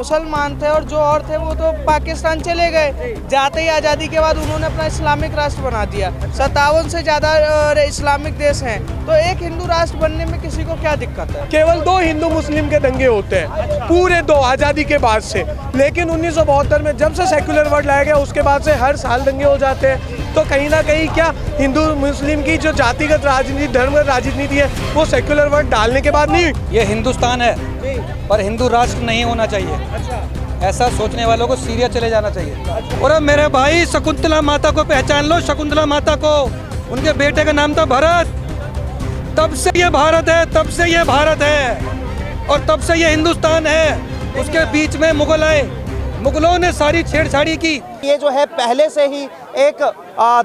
मुसलमान थे और जो और थे वो तो पाकिस्तान चले गए। जाते ही आज़ादी के बाद उन्होंने अपना इस्लामिक राष्ट्र बना दिया। 57 से ज़्यादा इस्लामिक देश हैं, तो एक हिंदू राष्ट्र बनने में किसी को क्या दिक्कत है? केवल 2 हिंदू मुस्लिम के दंगे होते हैं पूरे 2 आज़ादी के बाद से, लेकिन 1972 में जब से सेक्युलर वर्ड लाया गया उसके बाद से हर साल दंगे हो जाते हैं। तो कहीं ना कहीं क्या हिंदू मुस्लिम की जो जातिगत राजनीति, धर्मगत राजनीति है, वो सेक्युलर वर्ड डालने के बाद नहीं हुई। ये हिंदुस्तान है पर हिंदू राष्ट्र नहीं होना चाहिए। ऐसा सोचने वालों को सीरिया चले जाना चाहिए। और अब मेरे भाई शकुंतला माता को पहचान लो, शकुंतला माता को। उनके बेटे का नाम था भरत। तब से ये भारत है, तब से ये भारत है और तब से ये हिंदुस्तान है। उसके बीच में मुगल आए, मुगलों ने सारी छेड़छाड़ी की। ये जो है पहले से ही एक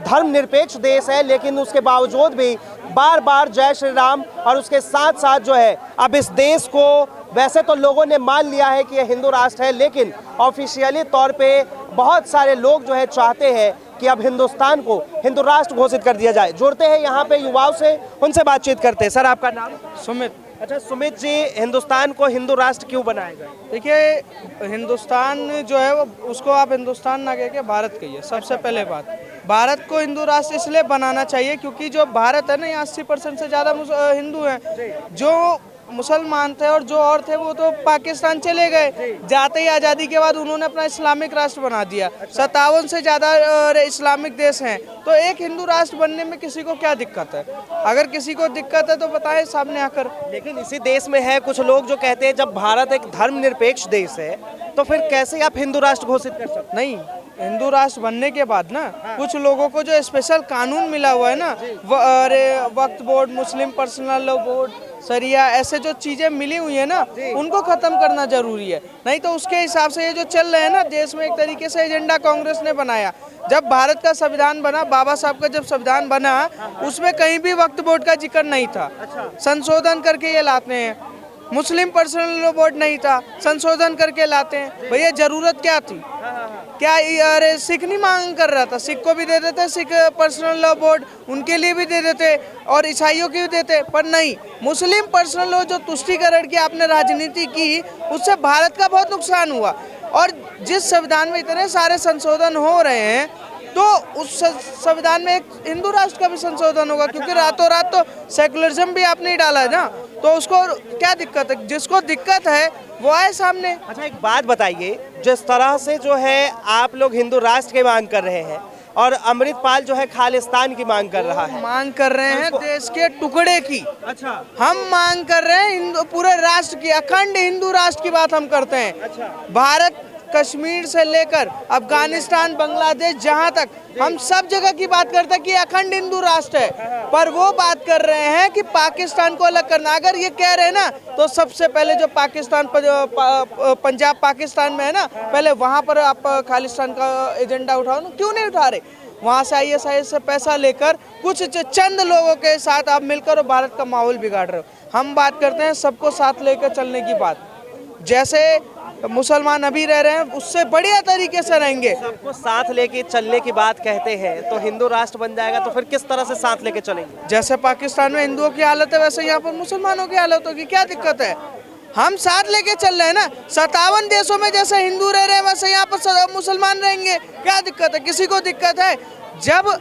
धर्मनिरपेक्ष देश है, लेकिन उसके बावजूद भी बार बार जय श्री राम और उसके साथ साथ जो है अब इस देश को वैसे तो लोगों ने मान लिया है कि यह हिंदू राष्ट्र है, लेकिन ऑफिशियली तौर पे बहुत सारे लोग जो है चाहते हैं कि अब हिंदुस्तान को हिंदू राष्ट्र घोषित कर दिया जाए। जुड़ते हैं यहाँ पे युवाओं से, उनसे बातचीत करते हैं। सर, आपका नाम? सुमित। अच्छा सुमित जी, हिंदुस्तान को हिंदू राष्ट्र क्यों बनाएगा? देखिए, हिंदुस्तान जो है वो उसको आप हिंदुस्तान ना कह के भारत कहिए। सबसे पहले बात, भारत को हिंदू राष्ट्र इसलिए बनाना चाहिए क्योंकि जो भारत है ना, यहाँ 80% से ज़्यादा हिंदू हैं। जो मुसलमान थे और जो और थे वो तो पाकिस्तान चले गए। जाते ही आज़ादी के बाद उन्होंने अपना इस्लामिक राष्ट्र बना दिया। 57 से ज़्यादा इस्लामिक देश हैं, तो एक हिंदू राष्ट्र बनने में किसी को क्या दिक्कत है? अगर किसी को दिक्कत है तो बताएं सामने आकर। लेकिन इसी देश में है कुछ लोग जो कहते हैं जब भारत एक धर्मनिरपेक्ष देश है तो फिर कैसे आप हिंदू राष्ट्र घोषित कर सकते? नहीं, हिंदू राष्ट्र बनने के बाद ना कुछ लोगों को जो स्पेशल कानून मिला हुआ है ना, वक्फ बोर्ड, मुस्लिम पर्सनल लॉ बोर्ड, सरिया, ऐसे जो चीज़ें मिली हुई है ना, उनको ख़त्म करना जरूरी है। नहीं तो उसके हिसाब से ये जो चल रहे हैं ना देश में, एक तरीके से एजेंडा कांग्रेस ने बनाया। जब भारत का संविधान बना, बाबा साहब का जब संविधान बना, उसमें कहीं भी वक्फ बोर्ड का जिक्र नहीं था। संशोधन करके ये लाते हैं। मुस्लिम पर्सनल लॉ बोर्ड नहीं था, संशोधन करके लाते हैं। भैया ज़रूरत क्या थी? क्या अरे सिख नहीं मांग कर रहा था? सिख को भी दे देते, सिख पर्सनल लॉ बोर्ड उनके लिए भी दे देते और ईसाइयों की भी देते, पर नहीं। मुस्लिम पर्सनल लॉ जो तुष्टीकरण की आपने राजनीति की, उससे भारत का बहुत नुकसान हुआ। और जिस संविधान में इतने सारे संशोधन हो रहे हैं, तो उस संविधान में एक हिंदू राष्ट्र का भी संशोधन होगा, क्योंकि रातों रात तो सेकुलरिज्म भी आपने ही डाला है ना, तो उसको क्या दिक्कत है? जिसको दिक्कत है वो आए सामने। अच्छा, एक बात बताइए, जिस तरह से जो है आप लोग हिंदू राष्ट्र की मांग कर रहे हैं और अमृतपाल जो है खालिस्तान की मांग कर रहा है, मांग कर रहे हैं देश के टुकड़े की। अच्छा, हम मांग कर रहे हैं हिंदू पूरे राष्ट्र की, अखंड हिंदू राष्ट्र की बात हम करते हैं। अच्छा, भारत कश्मीर से लेकर अफगानिस्तान, बांग्लादेश, जहां तक हम सब जगह की बात करते हैं कि अखंड हिंदू राष्ट्र है, पर वो बात कर रहे हैं कि पाकिस्तान को अलग करना। अगर ये कह रहे हैं ना, तो सबसे पहले जो पाकिस्तान पंजाब पाकिस्तान में है ना, पहले वहां पर आप खालिस्तान का एजेंडा उठाओ ना। क्यों नहीं उठा रहे? वहाँ से ISIS से पैसा लेकर कुछ चंद लोगों के साथ आप मिलकर और भारत का माहौल बिगाड़ रहे हो। हम बात करते हैं सबको साथ लेकर चलने की बात। जैसे मुसलमान अभी रह रहे हैं, उससे बढ़िया तरीके से रहेंगे। सबको साथ लेके चलने की बात कहते हैं, तो हिंदू राष्ट्र बन जाएगा तो फिर किस तरह से साथ लेके चलेंगे? जैसे पाकिस्तान में हिंदुओं की हालत है, वैसे यहाँ पर मुसलमानों की हालत होगी। क्या दिक्कत है? हम साथ लेके चल रहे हैं ना। 57 देशों में जैसे हिंदू रह रहे हैं, वैसे यहाँ पर मुसलमान रहेंगे। क्या दिक्कत है? किसी को दिक्कत है? जब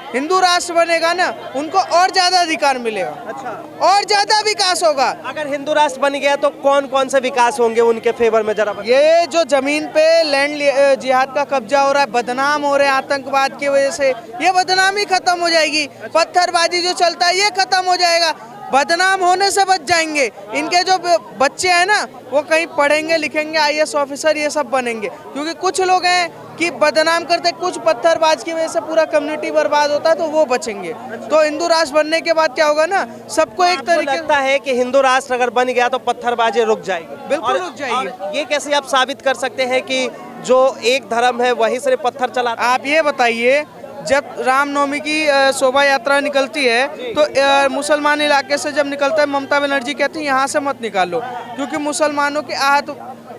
हिंदू राष्ट्र बनेगा ना, उनको और ज्यादा अधिकार मिलेगा। अच्छा, और ज्यादा विकास होगा। अगर हिंदू राष्ट्र बन गया तो कौन कौन से विकास होंगे उनके फेवर में, जरा ये जो जमीन पे लैंड जिहाद का कब्जा हो रहा है, बदनाम हो रहे हैं आतंकवाद की वजह से, ये बदनामी खत्म हो जाएगी। पत्थरबाजी जो चलता है ये खत्म हो जाएगा। बदनाम होने से बच जाएंगे। इनके जो बच्चे हैं ना, वो कहीं पढ़ेंगे, लिखेंगे, IAS ऑफिसर ये सब बनेंगे। क्योंकि कुछ लोग हैं कि बदनाम करते, कुछ पत्थरबाज की वजह से पूरा कम्युनिटी बर्बाद होता है, तो वो बचेंगे। तो हिंदू राष्ट्र बनने के बाद क्या होगा ना, सबको एक तरीके लगता है कि हिंदू राष्ट्र अगर बन गया तो पत्थरबाजी रुक जाएगी। बिल्कुल रुक जाएगी। और ये कैसे आप साबित कर सकते हैं कि जो एक धर्म है वहीं से पत्थर चलाता? आप ये बताइए, जब रामनवमी की शोभा यात्रा निकलती है, तो मुसलमान इलाके से जब निकलता है, ममता बनर्जी कहती है यहाँ से मत निकालो, क्योंकि मुसलमानों की आहत।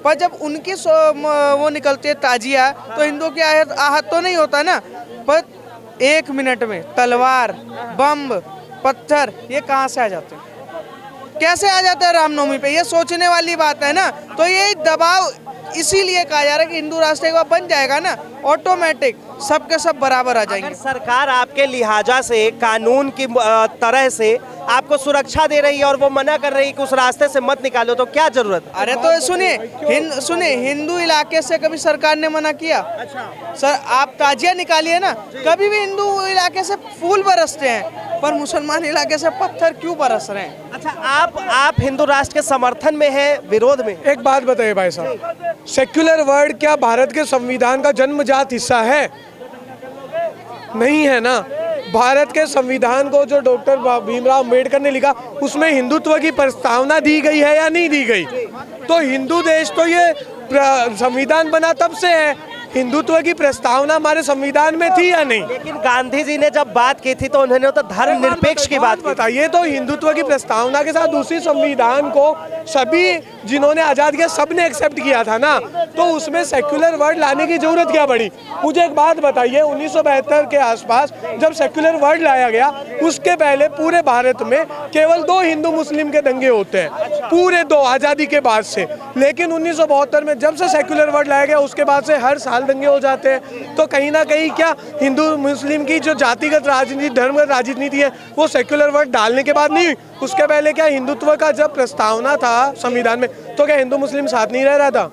पर जब उनकी वो निकलती है ताजिया, तो हिंदुओं की आहत तो नहीं होता ना। पर 1 मिनट में तलवार, बम, पत्थर, ये कहाँ से आ जाते हैं? कैसे आ जाता है रामनवमी पे? ये सोचने वाली बात है ना। तो ये दबाव इसीलिए कहा जा रहा है कि हिंदू राष्ट्र एक बार बन जाएगा ना, ऑटोमेटिक सबके सब बराबर आ जाएंगे। अगर सरकार आपके लिहाजा से कानून की तरह से आपको सुरक्षा दे रही है और वो मना कर रही है कि उस रास्ते से मत निकालो, तो क्या जरूरत है? अरे तो सुनिए हिंदू इलाके से कभी सरकार ने मना किया? अच्छा, सर आप ताजिया निकालिए ना, कभी भी हिंदू इलाके से फूल बरसते हैं, पर मुसलमान इलाके से पत्थर क्यों बरस रहे हैं? अच्छा, आप हिंदू राष्ट्र के समर्थन में है, विरोध में? एक बात बताइए भाई साहब, सेक्युलर वर्ड क्या भारत के संविधान का जन्मजात हिस्सा है? नहीं है ना। भारत के संविधान को जो डॉक्टर भीमराव अम्बेडकर ने लिखा, उसमें हिंदुत्व की प्रस्तावना दी गई है या नहीं दी गई? तो हिंदू देश तो ये संविधान बना तब से है, हिंदुत्व की प्रस्तावना हमारे संविधान में थी या नहीं? लेकिन गांधी जी ने जब बात की थी तो उन्होंने तो धर्म निरपेक्ष की बात की। बताइए, तो हिंदुत्व की प्रस्तावना के साथ दूसरी संविधान को सभी जिन्होंने आजाद किया सबने एक्सेप्ट किया था ना, तो उसमें सेक्युलर वर्ड लाने की जरूरत क्या पड़ी? मुझे एक बात बताइए, 1972 के आसपास जब सेक्युलर वर्ड लाया गया, उसके पहले पूरे भारत में केवल 2 हिंदू मुस्लिम के दंगे होते हैं, पूरे 2 आजादी के बाद से। लेकिन 1972 में जब से सेक्युलर वर्ड लाया गया, उसके बाद से हर साल दंगे हो जाते हैं। तो कहीं ना कहीं क्या हिंदू मुस्लिम की जो जातिगत राजनीति, धर्मगत राजनीति है, वो सेक्युलर वर्ड डालने के बाद नहीं, उसके पहले क्या हिंदुत्व का जब प्रस्तावना था संविधान में, तो क्या हिंदू मुस्लिम साथ नहीं रह रहा था?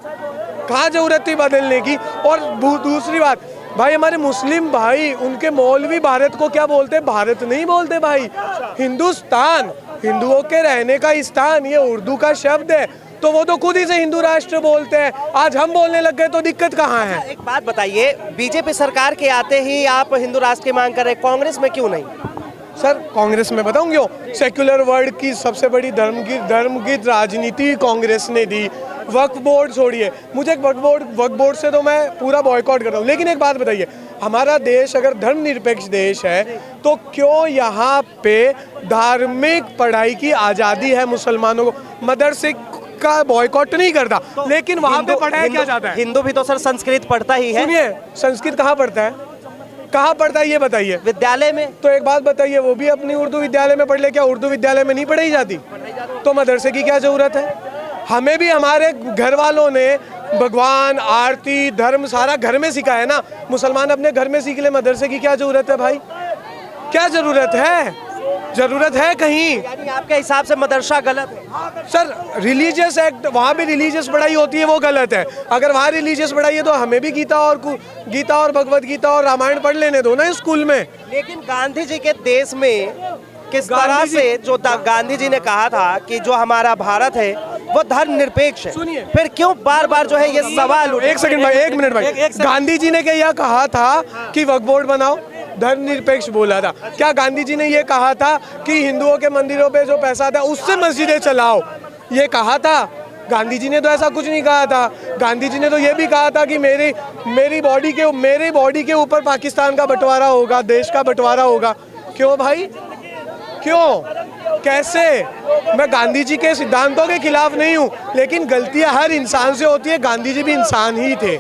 कहाँ जरूरत थी बदलने की? और दूसरी बात भाई, हमारे मुस्लिम भाई, उनके मौलवी भारत को क्या बोलते हैं? भारत नहीं बोलते भाई, हिंदुस्तान, हिंदुओं के रहने का स्थान, ये उर्दू का शब्द है। तो वो तो खुद ही से हिंदू राष्ट्र बोलते हैं, आज हम बोलने लग गए तो दिक्कत कहाँ है? एक बात बताइए, बीजेपी सरकार के आते ही आप हिंदू राष्ट्र की मांग कर रहे हैं, कांग्रेस में क्यों नहीं? सर कांग्रेस में बताऊं क्यों? सेक्युलर वर्ड की सबसे बड़ी धर्मगीत राजनीति कांग्रेस ने दी। वक्फ बोर्ड छोड़िए, मुझे वक्फ बोर्ड से तो मैं पूरा बॉयकॉट कर रहा हूँ। लेकिन एक बात बताइए, हमारा देश अगर धर्मनिरपेक्ष देश है, तो क्यों यहाँ पे धार्मिक पढ़ाई की आज़ादी है? मुसलमानों को मदरसे का बॉयकॉट नहीं करता, लेकिन वहाँ पे पढ़ाया क्या जाता है? हिंदू भी तो सर संस्कृत पढ़ता ही है। सुनिए, संस्कृत कहाँ पढ़ता है? कहाँ पढ़ता है ये बताइए? विद्यालय में। तो एक बात बताइए, वो भी अपनी उर्दू विद्यालय में पढ़ ले, क्या उर्दू विद्यालय में नहीं पढ़ाई जाती? तो मदरसे की क्या जरूरत है? हमें भी हमारे घर वालों ने भगवान, आरती, धर्म सारा घर में सिखाया ना। मुसलमान अपने घर में सीख ले, मदरसे की क्या जरूरत है भाई? क्या जरूरत है? जरूरत है कहीं? यानी आपके हिसाब से मदरसा गलत है? सर रिलीजियस एक्ट, वहाँ भी रिलीजियस पढ़ाई होती है, वो गलत है। अगर वहाँ रिलीजियस पढ़ाई है तो हमें भी गीता और भगवत गीता और रामायण पढ़ लेने दो ना स्कूल में। लेकिन गांधी जी के देश में किस तरह से जो गांधी जी ने कहा था कि जो हमारा भारत है वो धर्मनिरपेक्ष है, सुनिए, फिर क्यों बार बार जो है ये सवाल? एक सेकंड भाई, एक मिनट भाई, गांधी जी ने क्या यह कहा था कि वक्फ बोर्ड बनाओ? धर्मनिरपेक्ष बोला था। क्या गांधी जी ने ये कहा था कि हिंदुओं के मंदिरों पे जो पैसा था उससे मस्जिदें चलाओ? ये कहा था? गांधी जी ने तो ऐसा कुछ नहीं कहा था। गांधी जी ने तो ये भी कहा था कि मेरी बॉडी के ऊपर पाकिस्तान का बंटवारा होगा, देश का बंटवारा होगा। क्यों भाई, क्यों, कैसे? मैं गांधी जी के सिद्धांतों के खिलाफ नहीं हूँ, लेकिन गलतियाँ हर इंसान से होती है। गांधी जी भी इंसान ही थे।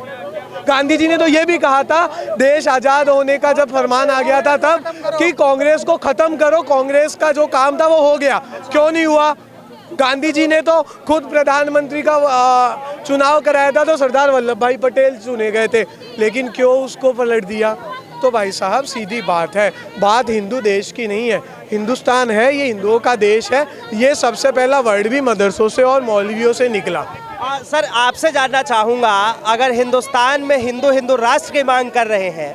गांधी जी ने तो ये भी कहा था, देश आज़ाद होने का जब फरमान आ गया था तब, कि कांग्रेस को ख़त्म करो, कांग्रेस का जो काम था वो हो गया। क्यों नहीं हुआ? गांधी जी ने तो खुद प्रधानमंत्री का चुनाव कराया था, तो सरदार वल्लभ भाई पटेल चुने गए थे, लेकिन क्यों उसको पलट दिया? तो भाई साहब सीधी बात है, बात हिंदू देश की नहीं है। हिंदुस्तान है, ये हिंदुओं का देश है। ये सबसे पहला वर्ड भी मदरसों से और मौलवियों से निकला। सर आपसे जानना चाहूँगा, अगर हिंदुस्तान में हिंदू राष्ट्र की मांग कर रहे हैं,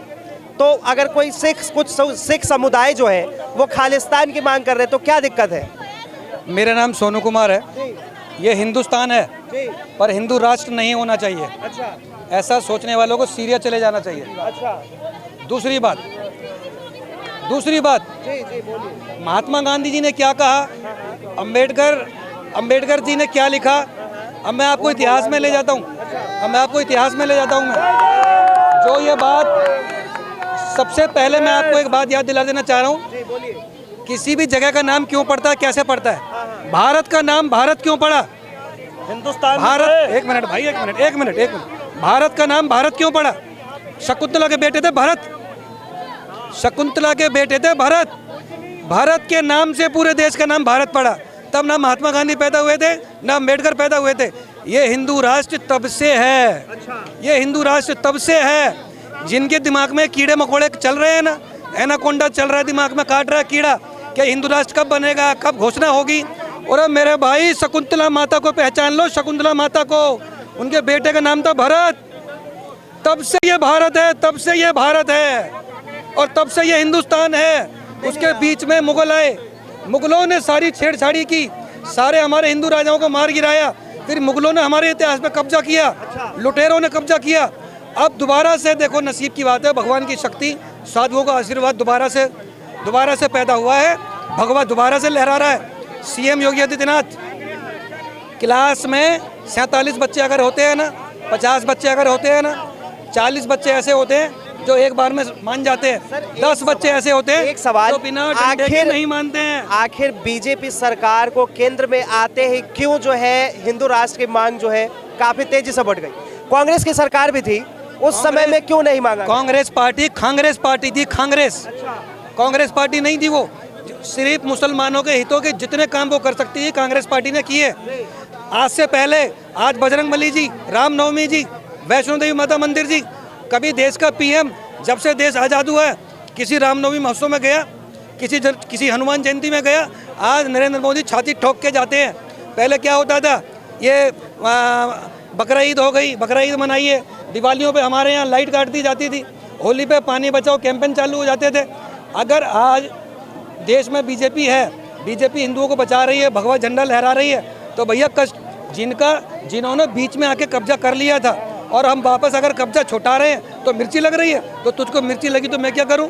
तो अगर कोई सिख समुदाय जो है वो खालिस्तान की मांग कर रहे हैं, तो क्या दिक्कत है? मेरा नाम सोनू कुमार है। ये हिंदुस्तान है, पर हिंदू राष्ट्र नहीं होना चाहिए। अच्छा, ऐसा सोचने वालों को सीरिया चले जाना चाहिए। अच्छा, दूसरी बात, महात्मा गांधी जी ने क्या कहा, अंबेडकर जी ने क्या लिखा, अब मैं आपको इतिहास में ले जाता हूँ। जो ये बात, सबसे पहले मैं आपको एक बात याद दिला देना चाह रहा हूँ। किसी भी जगह का नाम क्यों पड़ता है, कैसे पड़ता है? भारत का नाम भारत क्यों पड़ा? हिंदुस्तान भारत, एक मिनट भाई, एक मिनट। भारत का नाम भारत क्यों पड़ा? शकुंतला के बेटे थे भरत, भारत के नाम से पूरे देश का नाम भारत पड़ा। तब ना महात्मा गांधी पैदा हुए थे, ना अम्बेडकर पैदा हुए थे। ये हिंदू राष्ट्र तब से है, ये हिंदू राष्ट्र तब से है जिनके दिमाग में कीड़े मकोड़े चल रहे हैं ना, एनाकोंडा चल रहा है दिमाग में, काट रहा है कीड़ा, क्या हिंदू राष्ट्र कब बनेगा, कब घोषणा होगी। और अब मेरे भाई शकुंतला माता को पहचान लो, शकुंतला माता को, उनके बेटे का नाम था भरत। तब से ये भारत है, तब से ये भारत है और तब से ये हिंदुस्तान है। उसके बीच में मुगल आए, मुगलों ने सारी छेड़छाड़ी की, सारे हमारे हिंदू राजाओं को मार गिराया, फिर मुगलों ने हमारे इतिहास पे कब्जा किया, लुटेरों ने कब्जा किया। अब दोबारा से देखो, नसीब की बात है, भगवान की शक्ति, साधुओं का आशीर्वाद दोबारा से पैदा हुआ है, भगवा दोबारा से लहरा रहा है। सीएम योगी आदित्यनाथ, क्लास में 47 बच्चे अगर होते हैं ना, 50 बच्चे अगर होते हैं ना, 40 बच्चे ऐसे होते हैं जो एक बार में मान जाते हैं, 10 बच्चे ऐसे होते हैं एक सवाल, जो बिना डंडे के नहीं मानते हैं। आखिर बीजेपी सरकार को केंद्र में आते ही क्यों जो है हिंदू राष्ट्र की मांग जो है काफी तेजी से बढ़ गई? कांग्रेस की सरकार भी थी उस समय में, क्यों नहीं मांगा? कांग्रेस पार्टी थी, कांग्रेस पार्टी नहीं थी वो। सिर्फ मुसलमानों के हितों के जितने काम वो कर सकती है कांग्रेस पार्टी ने किए। आज से पहले, आज बजरंगबली जी, रामनवमी जी, वैष्णो देवी माता मंदिर जी, कभी देश का पीएम जब से देश आज़ाद हुआ है किसी रामनवमी महोत्सव में गया, किसी हनुमान जयंती में गया? आज नरेंद्र मोदी छाती ठोक के जाते हैं। पहले क्या होता था, ये बकरा ईद हो गई, बकरा ईद मनाइए, दिवालियों पे हमारे यहाँ लाइट काट दी जाती थी, होली पे पानी बचाओ कैंपेन चालू हो जाते थे। अगर आज देश में बीजेपी है, बीजेपी हिंदुओं को बचा रही है, भगवा झंडा लहरा रही है, तो भैया जिन्होंने बीच में आके कब्जा कर लिया था और हम वापस अगर कब्जा छुटा रहे हैं तो मिर्ची लग रही है, तो तुझको मिर्ची लगी तो मैं क्या करूं?